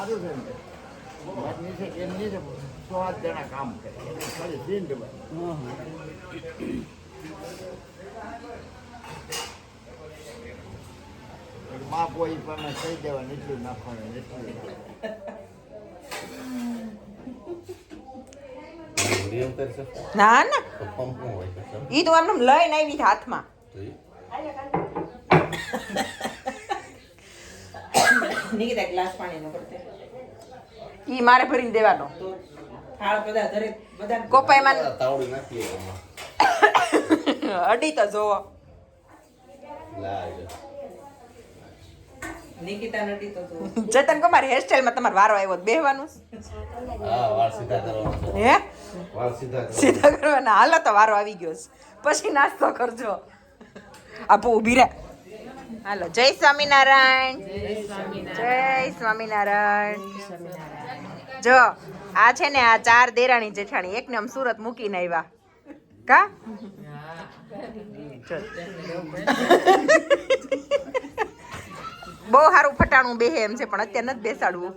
સારું છે ને નીચે એમ નીચે 100 જણા કામ કરે એટલે ખાલી સીન બાપ હોય પણ કહી દેવાનું એટલું નાખવાનું એટલું ના ના ઈ તો આમ લઈને આવી હાથમાં નીકળે ગ્લાસ પાણીનો કરતે ઈ મારે ભરીને દેવાનો થાળ બધા ધરે બધા કોપાઈમાં તાવડી નાખીએ અડી તો જોવો નિકિતા નડી તો જતન કુમાર હેરસ્ટાઈલ માં તમારો વારો આવ્યો બેહવાનું હા વાળ સીધા કરવાનો હે વાળ સીધા કરવાના હાલો તો વારો આવી ગયો પછી નાસ્તો કરજો આપો ઊભી રહે હાલો જય સ્વામિનારાયણ જય સ્વામિનારાયણ જો આ છે ને આ 4 દેરાણી જેઠાણી એકને આમ સુરત મૂકીને આવ્યા કા બહુ સારું ફટાણું બેહે એમ છે પણ અત્યારે નથી બેસાડવું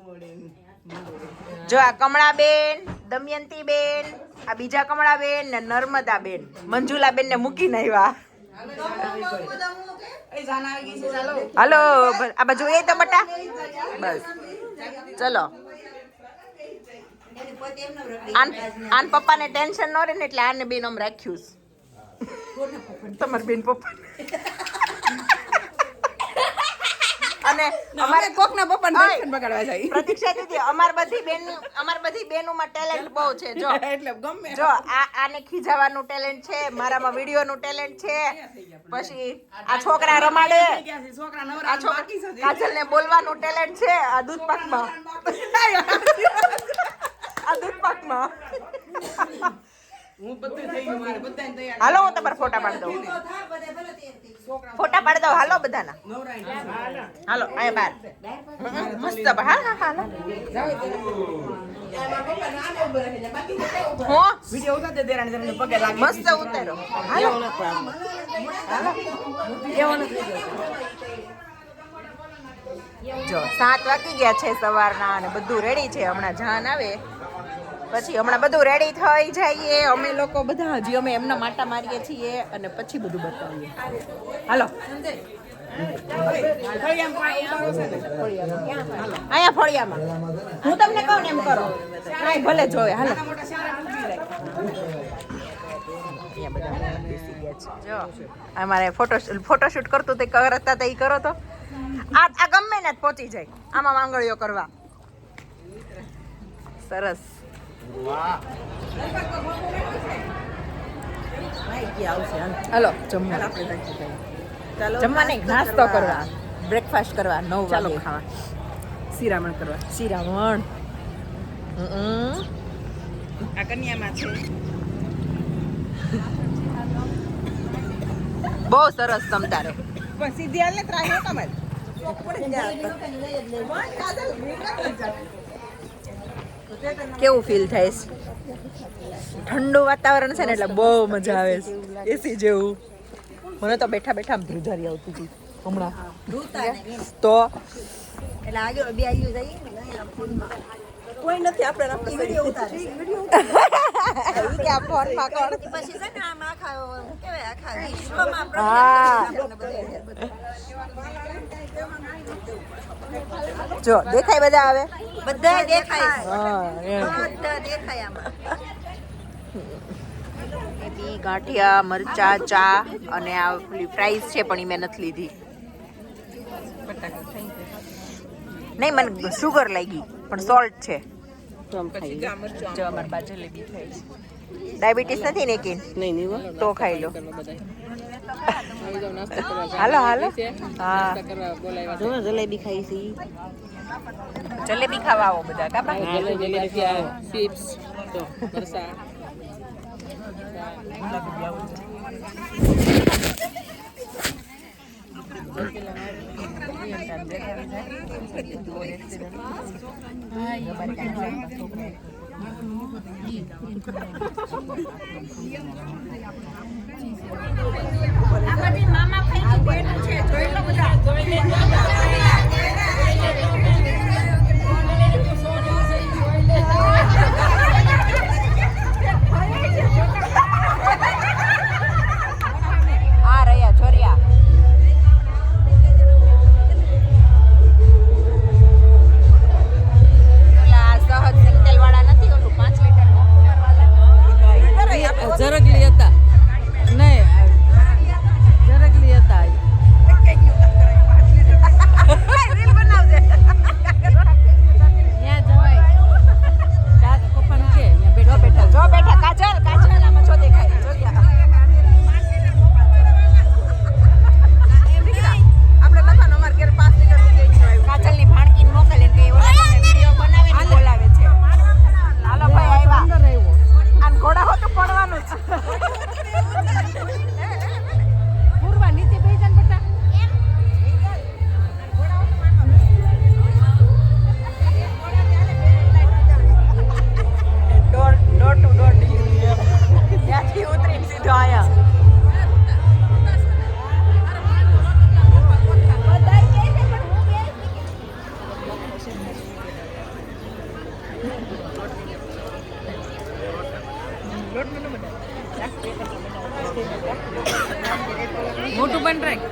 જો આ કમળાબેન દમયંતીબેન આ બીજા કમળાબેન ને નર્મદાબેન મંજુલાબેન ને મૂકીને આવ્યા હાલો આ બાજુ એ તો બટા બસ ચલો આન પપ્પાને ટેન્શન ન રહે ને એટલે આને બેન આમ રાખ્યું તમાર બેન પપ્પા અને અમારે કોકના પપ્પાને ટેન્શન બગાડવા જાય પ્રતીક્ષા દીદી અમાર બધી બેનોમાં ટેલેન્ટ બહુ છે જો એટલે ગમે જો આને ખીજાવાનું ટેલેન્ટ છે મારામાં વિડિયોનું ટેલેન્ટ છે પછી આ છોકરા રમાડે છોકરા નવરા બાકી છે કાજલને બોલવાનું ટેલેન્ટ છે આ દૂધપાકમાં હું બધું થઈ ગયું મારે બધાને તૈયાર હાલો હું તમારા ફોટા પાડી દઉં હાલો બધાના હાલો આય બાર મસ્ત હાલ હાલ હો વિડિયો ઉતાર દે દેરાણી તમને પગે લાગે મસ્ત ઉતારો હાલો જો 7 વાગી ગયા છે સવારના અને બધું રેડી છે હમણાં જાન આવે પછી હમણાં બધું રેડી થઈ જઈએ અમે લોકો બધા હજી અમે એમના માટા મારીએ છીએ અને પછી બધું બતાવીએ હાલો અહીંયા ફળિયામાં હું તમને કહું ને એમ કરો કાંઈ ભલે જોવે હાલો જો અમારે ફોટોશૂટ કરતું તે કરતા હતા એ કરો તો આ ગમે ને જ પહોંચી જાય આમાં માંગણીઓ કરવા સરસ હાલો જમવા નહીં નાસ્તો કરવા બ્રેકફાસ્ટ કરવા 9 વાગે ખાવા શિરામણ કરવા શિરામણ આ કન્યામાં છે બહુ સરસ તમતારો પણ સીધી હાલ ને ત્રાહી તમારે કેવું ફીલ થાય છે ઠંડુ વાતાવરણ છે ને એટલે બહુ મજા આવે છે એસી જેવું મને તો બેઠા બેઠા આમ ધ્રુજારી આવતી હતી હમણાં તો એટલે આગળ બે આવી જઈએ કોઈ નથી આપણે વિડિયો ઉતારે કે આ ફોન માં કોણ પછી છે ને આમ આખા હું કેવાય આખા વિશ્વમાં જો દેખાય બધા આવે બધા દેખાય બધા દેખાય આમાં એની ગાંઠિયા મરચા ચા અને આ ફ્રાઈઝ છે પણ એ મેં નથી લીધી નહીં મને શુગર લાગી પણ સોલ્ટ છે જો અમારી પાસે જલેબી ખાઈ છે ડાયાબિટીસ નથી ને કે નહીં તો ખાઈ લો હાલો હાલો હા જલેબી ખાઈ છે જલેબી ખાવા આવો બધા કાપા જલેબી ચિપ્સ તો મરસા મામા ભાઈ બેન છે જોઈ લો બધા જોઈ લે અહીંયા મોટું બન રાખ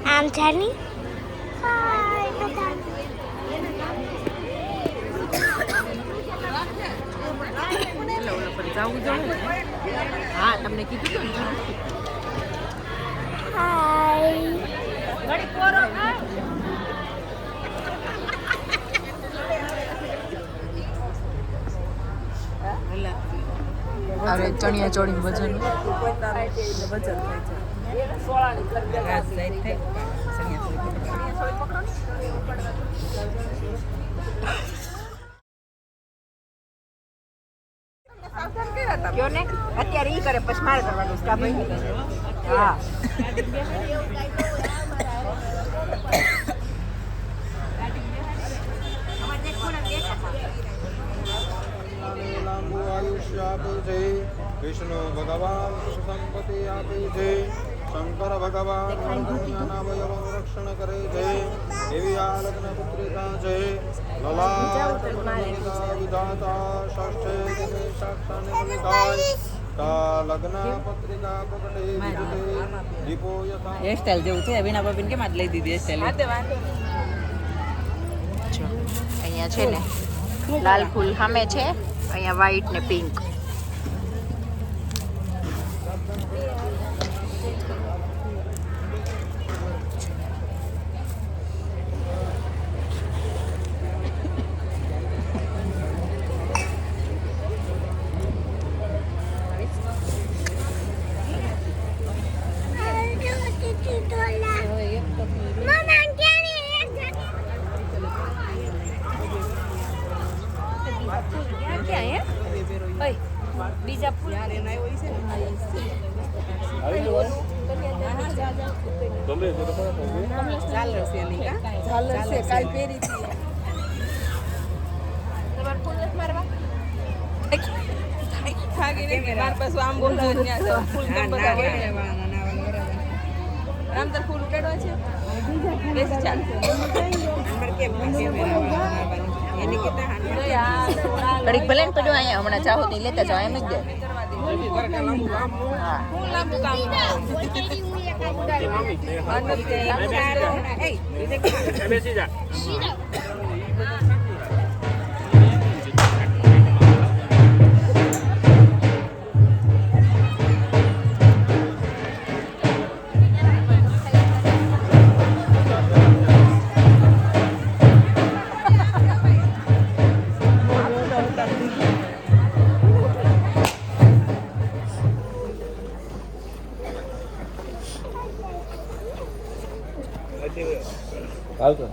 I'm Jenny. હા તમને કીધું ને અરે ચણિયા ચોળી વજન કયો ને અત્યારે ઈ કરે પછી મારે કરવાનું છે ભાઈ હા લાંબુ આયુષ્ય આપે છે વિષ્ણુ ભગવાન સુખ સંપત્તિ આપે છે શંકર ભગવાન જ્ઞાનાવયવનું રક્ષણ કરે છે એવી આ લગ્ન પુત્રિકા છે લલાટ વિધાતા ષષ્ઠે સાક્ષાને મલિકાય તા લગ્ન પત્રિકા પ્રકટે વિદતે દીપો યથા હેરસ્ટાઈલ જેવું છે વિના બાબીને કેમ આજ લઈ દીધી હેરસ્ટાઈલ અહીંયા છે ને લાલ ફૂલ સામે છે અહીંયા વ્હાઈટ ને પિંક બીજા ફૂલ ફૂલ ઉડાડવા છે બેસી ચાલ કડીક ભલે ને પડ્યો અહીંયા હમણાં ચાહો તો લેતા જાઓ એમ જ દે આવતો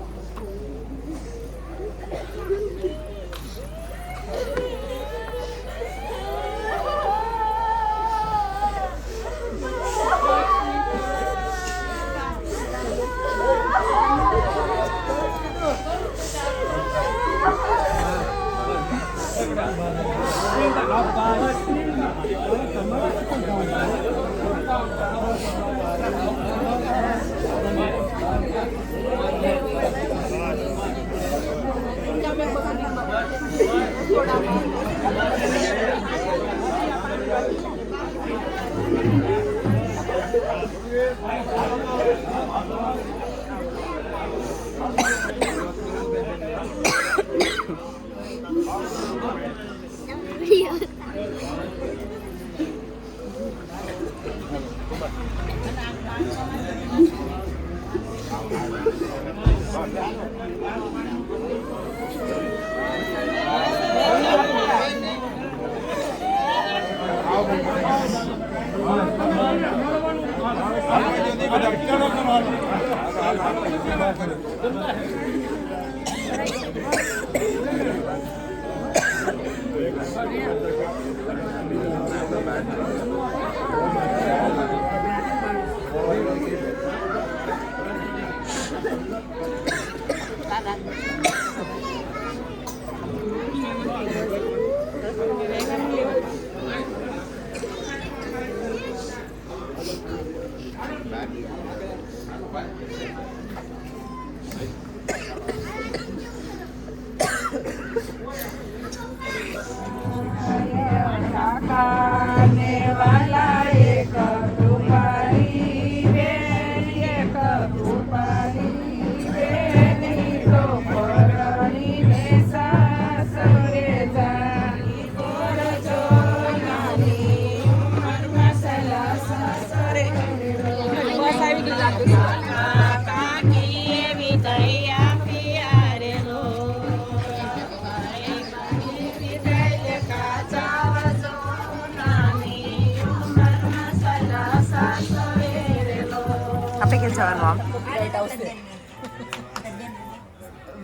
આપણે ક્યાં જવાનું આમ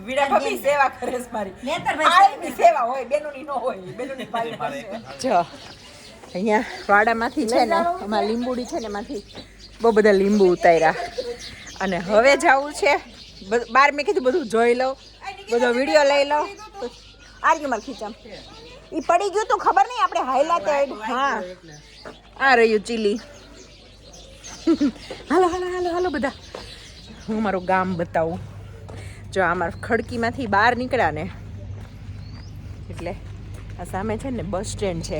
વીડા ભાભી સેવા કરે છે મારી પાણીની સેવા હોય બેનોની ન હોય બેનોની પાણી જો અહીંયા વાડામાંથી છે ને અમારા લીંબુડી છે ને એમાંથી બહુ બધા લીંબુ ઉતાર્યા અને હવે જવું છે બહાર મેં કીધું બધું જોઈ લઉં બધો વિડીયો લઈ લઉં આર્યુમાં ખીચામ એ પડી ગયું તું ખબર નહીં આપણે હાઈલાઇટેડ હા આ રહ્યું ચીલી હાલો હાલો હાલો હાલો બધા હું મારું ગામ બતાવું જો અમારા ખડકીમાંથી બહાર નીકળ્યા ને એટલે આ સામે છે ને બસ સ્ટેન્ડ છે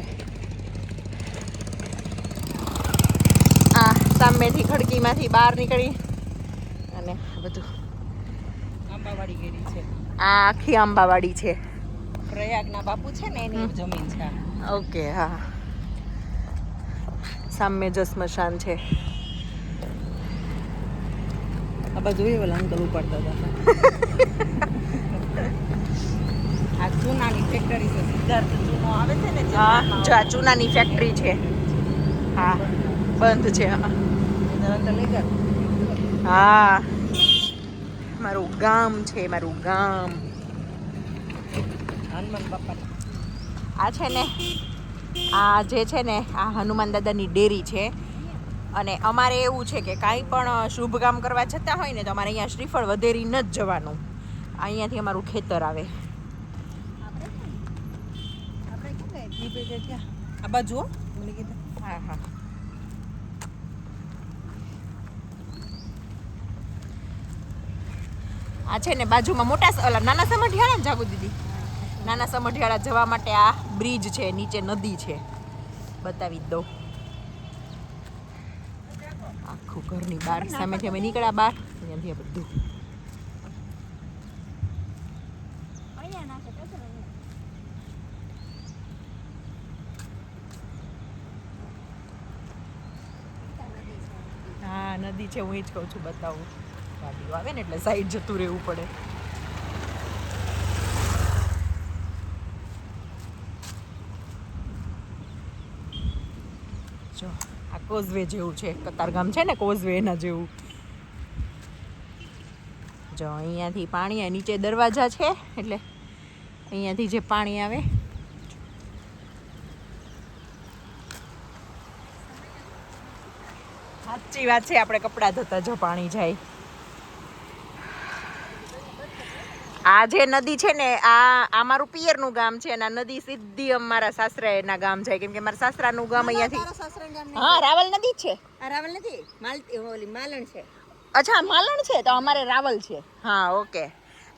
આ સામેથી ખડકીમાંથી બહાર નીકળી અને બધું આંબાવાડી ગેરી છે આ આખી આંબાવાડી છે પ્રયાગના બાપુ છે ને એની જમીન છે ઓકે હા સામે જ સ્મશાન છે આ બાજુ એ ઓલા અંકલ ઉપાડતા હતા આ ચૂનાની ફેક્ટરી છે સિદ્ધાર્થ ચૂનો આવે છે ને હા જો આ ચૂનાની ફેક્ટરી છે હા બંધ છે હા અંદર લઈ ગયા હા મારું ગામ છે મારું ગામ હનુમાન બાપા આ છે ને આ જે છે ને આ હનુમાન દાદાની ડેરી છે અને અમારે એવું છે કે કાંઈ પણ શુભ કામ કરવા જતા હોય ને તો અમારે અહીંયા શ્રીફળ વધેરીને જ જવાનું અહીંયાથી અમારું ખેતર આવે આ બાજુ મને કીધું હા હા આ છે ને બાજુમાં મોટા ઓલા નાના સમઢિયાળા ને જાગુ દીદી નાના સમઢિયાળા જવા માટે આ બ્રિજ છે નીચે નદી છે બતાવી દઉં આખું ઘરની બહાર સામેથી અમે નીકળ્યા બહાર અહીંયાથી આ બધું હા નદી છે હું એ જ કહું છું બતાવું ગાડીઓ આવે ને એટલે સાઈડ જતું રહેવું પડે જો આ કોઝવે જેવું છે કતારગામ છે ને કોઝવે એના જેવું જો અહીંયાથી પાણી નીચે દરવાજા છે એટલે અહીંયાથી જે પાણી આવે સાચી વાત છે આપણે કપડાં ધોતા જો પાણી જાય આ જે નદી છે ને આ મારું પિયરનું ગામ છે અને આ નદી સીધી અમારા સાસરાના ગામ જાય કેમ કે મારા સાસરાનું ગામ અહીંયાથી હા રાવલ નદી છે આ રાવલ નથી ઓલી માલણ છે અચ્છા માલણ છે તો અમારે રાવલ છે હા ઓકે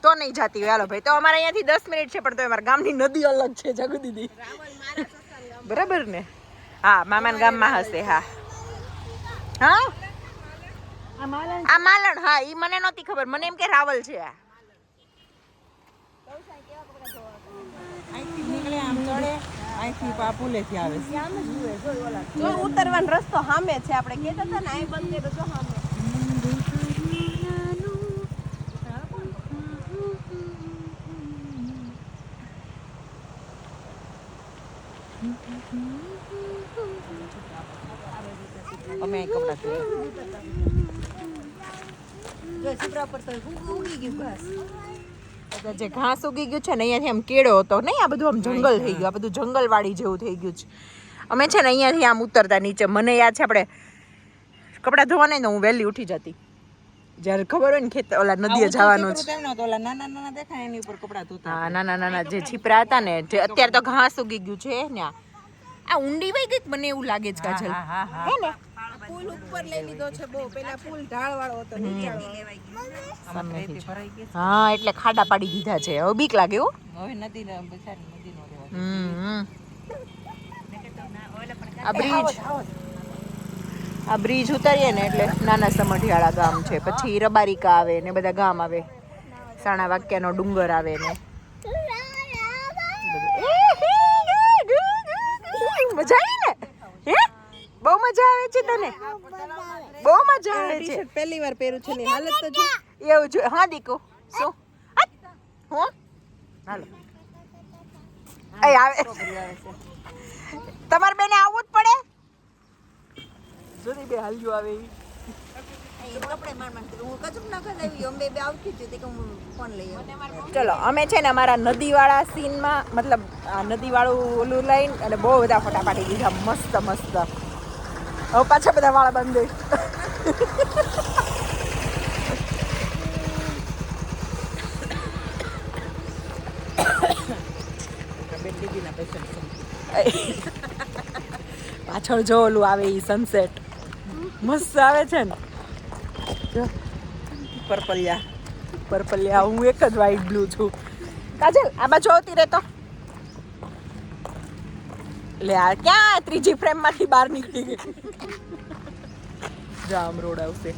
તો નહીં જાતી હોય હાલો ભાઈ તો અમારે અહીંયાથી 10 મિનિટ છે પણ તો અમારા ગામની નદી અલગ છે જગુ દીદી બરાબર ને હા મામાના ગામમાં હશે હા હા આ માલણ હા ઈ મને નહોતી ખબર મને એમ કે રાવલ છે આ અહીંથી નીકળે આમ ચડે અહીંથી પાપુલેથી આવે છે જો ઉતરવાનો રસ્તો સામે છે આપણે કહેતા હતા ને અહીં બંધ કર્યો જો સામે અમે અહીં કપડાં ધોઈએ જો છીપરા પર તો ઉગી ગયું ઘાસ જે ઘાસ ઉગી ગયું છે ને અહીંયાથી આમ કેળો હતો નહીં, આ બધું આમ જંગલ થઈ ગયું, આ બધું જંગલવાડી જેવું થઈ ગયું છે. અમે છે ને અહીંયાથી આમ ઉતરતા નીચે, મને યાદ છે આપણે કપડાં ધોવાને ને હું વહેલી ઉઠી જતી જ્યારે ખબર હોય ને ખેત ઓલા નદીએ જવાનું છે. નાના નાના દેખાય એની ઉપર કપડા ધોતા. હા નાના નાના જે છીપરા હતા ને, જે અત્યારે તો ઘાસ ઉગી ગયું છે ને. આ ઊંડી વહી ગઈ મને એવું લાગે છે કાજલ, હે ને? પુલ ઉપર લઈ લીધો છે બહુ, પેલા પુલ ઢાળવાળો હતો હા એટલે ખાડા પાડી દીધા છે. હવે બીક લાગે હો. હવે નદી બિચારી નદી નો રહેવા. આ બ્રિજ ઉતારીએ ને એટલે નાના સમઢિયાળા ગામ છે, પછી રબારિકા આવે ને બધા ગામ આવે, સાણા વાક્યાનો ડુંગર આવે ને મજા આવી ને? હે બહુ મજા આવે છે તને? બહુ મજા આવે છે. પહેલી વાર પહેરું છે ને હાલત તો જો એવું જો. હા દીકો શું હું હાલો એ આવે તમારે બેને આવવું જ પડે. જોની બે હાલ્યું આવે ચલો અમે છે ને અમારા નદીવાળા સીનમાં, મતલબ આ નદીવાળું ઓલું લઈને અને બહુ બધા ફોટા પાડી દીધા મસ્ત મસ્ત. હવે પાછા બધા વાળા બંધ પાછળ જો ઓલું આવે એ સનસેટ મસ્ત આવે છે ને. પર્પલિયા હું એક જ વ્હાઈટ બ્લુ છું. કાજલ આ બાજુ આવતી રહેતો લે. આ ક્યાં ત્રીજી ફ્રેમ માંથી બહાર નીકળી ગઈ. જામ રોડ આવશે.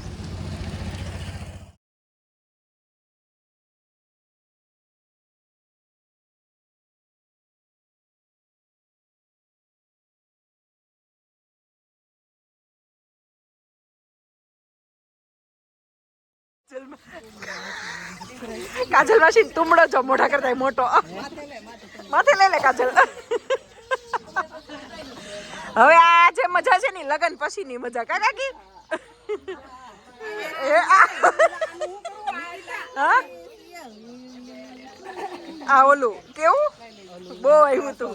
કાજલ માસી તુમડો છો મોઢા કરતા મોટો. માથે લઈ લે કાજલ. હવે આ જે મજા છે ને લગન પછી ની મજા કાકી. આ ઓલું કેવું બહુ આવ્યું હતું.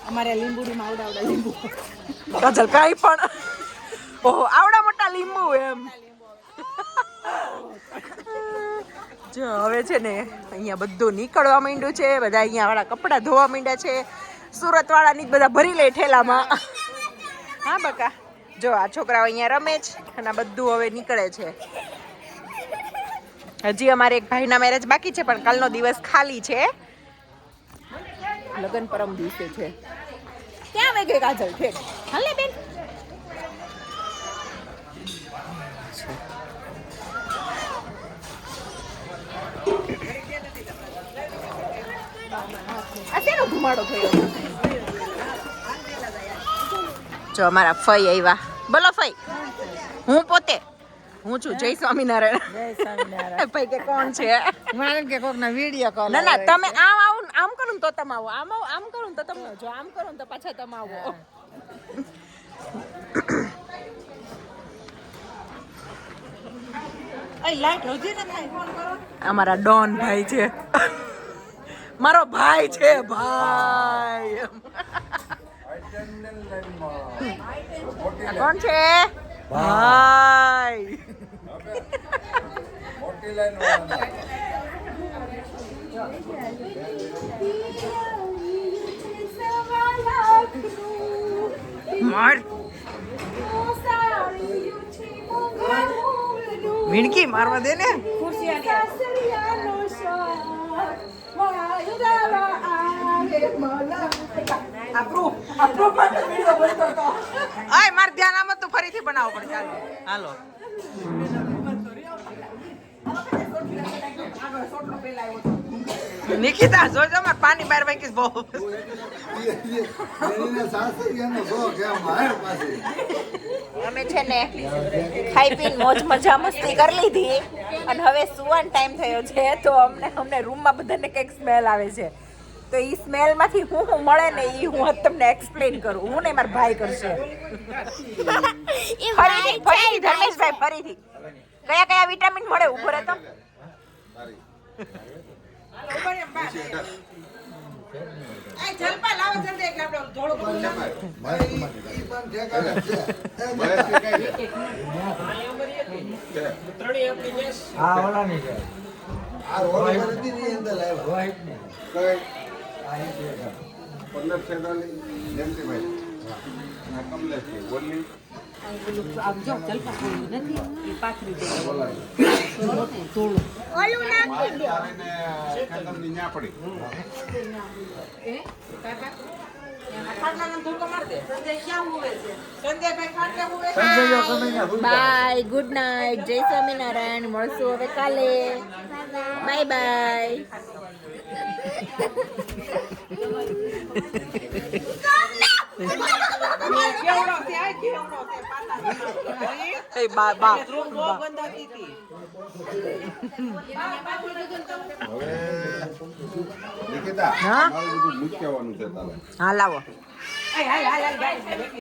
અમારે લીંબુડીમાં આવડા લીંબુ. કાજલ કાંઈ પણ ઓહો આવડા મોટા લીંબુ એમ. જો હવે છે ને અહીંયા બધું નીકળવા માંડ્યું છે, બધા અહીંયા વાળા કપડાં ધોવા માંડ્યા છે. સુરત વાળાની બધા ભરી લે ઠેલામાં. હા બકા જો આ છોકરાઓ અહીંયા રમે છે અને આ બધું હવે નીકળે છે. હજી અમારે એક ભાઈના મેરેજ બાકી છે પણ કાલનો દિવસ ખાલી છે. લગન પરમ દિવસે છે. ક્યાં વહી ગઈ કાજલ? ઠેક હાલે બેન. આ શેનો ધુમાડો થયો? જો અમારા ફઈ આવ્યા. બોલો ફઈ. હું પોતે હું છું. જય સ્વામિનારાયણ. ફઈ કે કોણ છે? મારે કે કોકના વિડિયો કોલ. ના ના તમે આમ આવો આમ કરું તો તમે આવો, આમ આમ કરું તો તમે જો, આમ કરું તો પાછા તમે આવો. અમારા ડોન ભાઈ છે. મારો ભાઈ છે ભાઈ. કોણ છે? ભાઈ. વિણકી મારવા દે ને. મારે ધ્યાન આમ તો ફરીથી બનાવવું પડે. ચાલો હાલો. નિકિતા જોજો માર પાણી બહાર વાગીશ બહુ. અમે છે ને ખાઈ પીને મોજ મજા મસ્તી કરી લીધી અને હવે સુવાનો ટાઈમ થયો છે. તો અમને રૂમમાં બધાને કંઈક સ્મેલ આવે છે. તો એ સ્મેલમાંથી હું મળે ને એ હું તમને એક્સપ્લેન કરું. હું નહીં મારા ભાઈ કરશે. ફરીથી ધર્મેશભાઈ ફરીથી કયા કયા વિટામિન મળે ઉભો રહે તો તારી જલપા લાવો જલ્દી એટલે આપણે થોડું હા ઓલાની છે આ રોડ પરથી ની અંદર લાવ્યા રોહિત ને કઈ આ એક છે 15 સેડાની જયંતિભાઈ આ કમલેશ છે બોલની ઓલું નાખી દો તારીને ખેતરની ન્યા પડી બાય ગુડ નાઇટ જય સ્વામિનારાયણ મળશું હવે કાલે બાય બાય હવે નિકિતા મારું બધું મૂકી આવવાનું છે તારે હા લાવો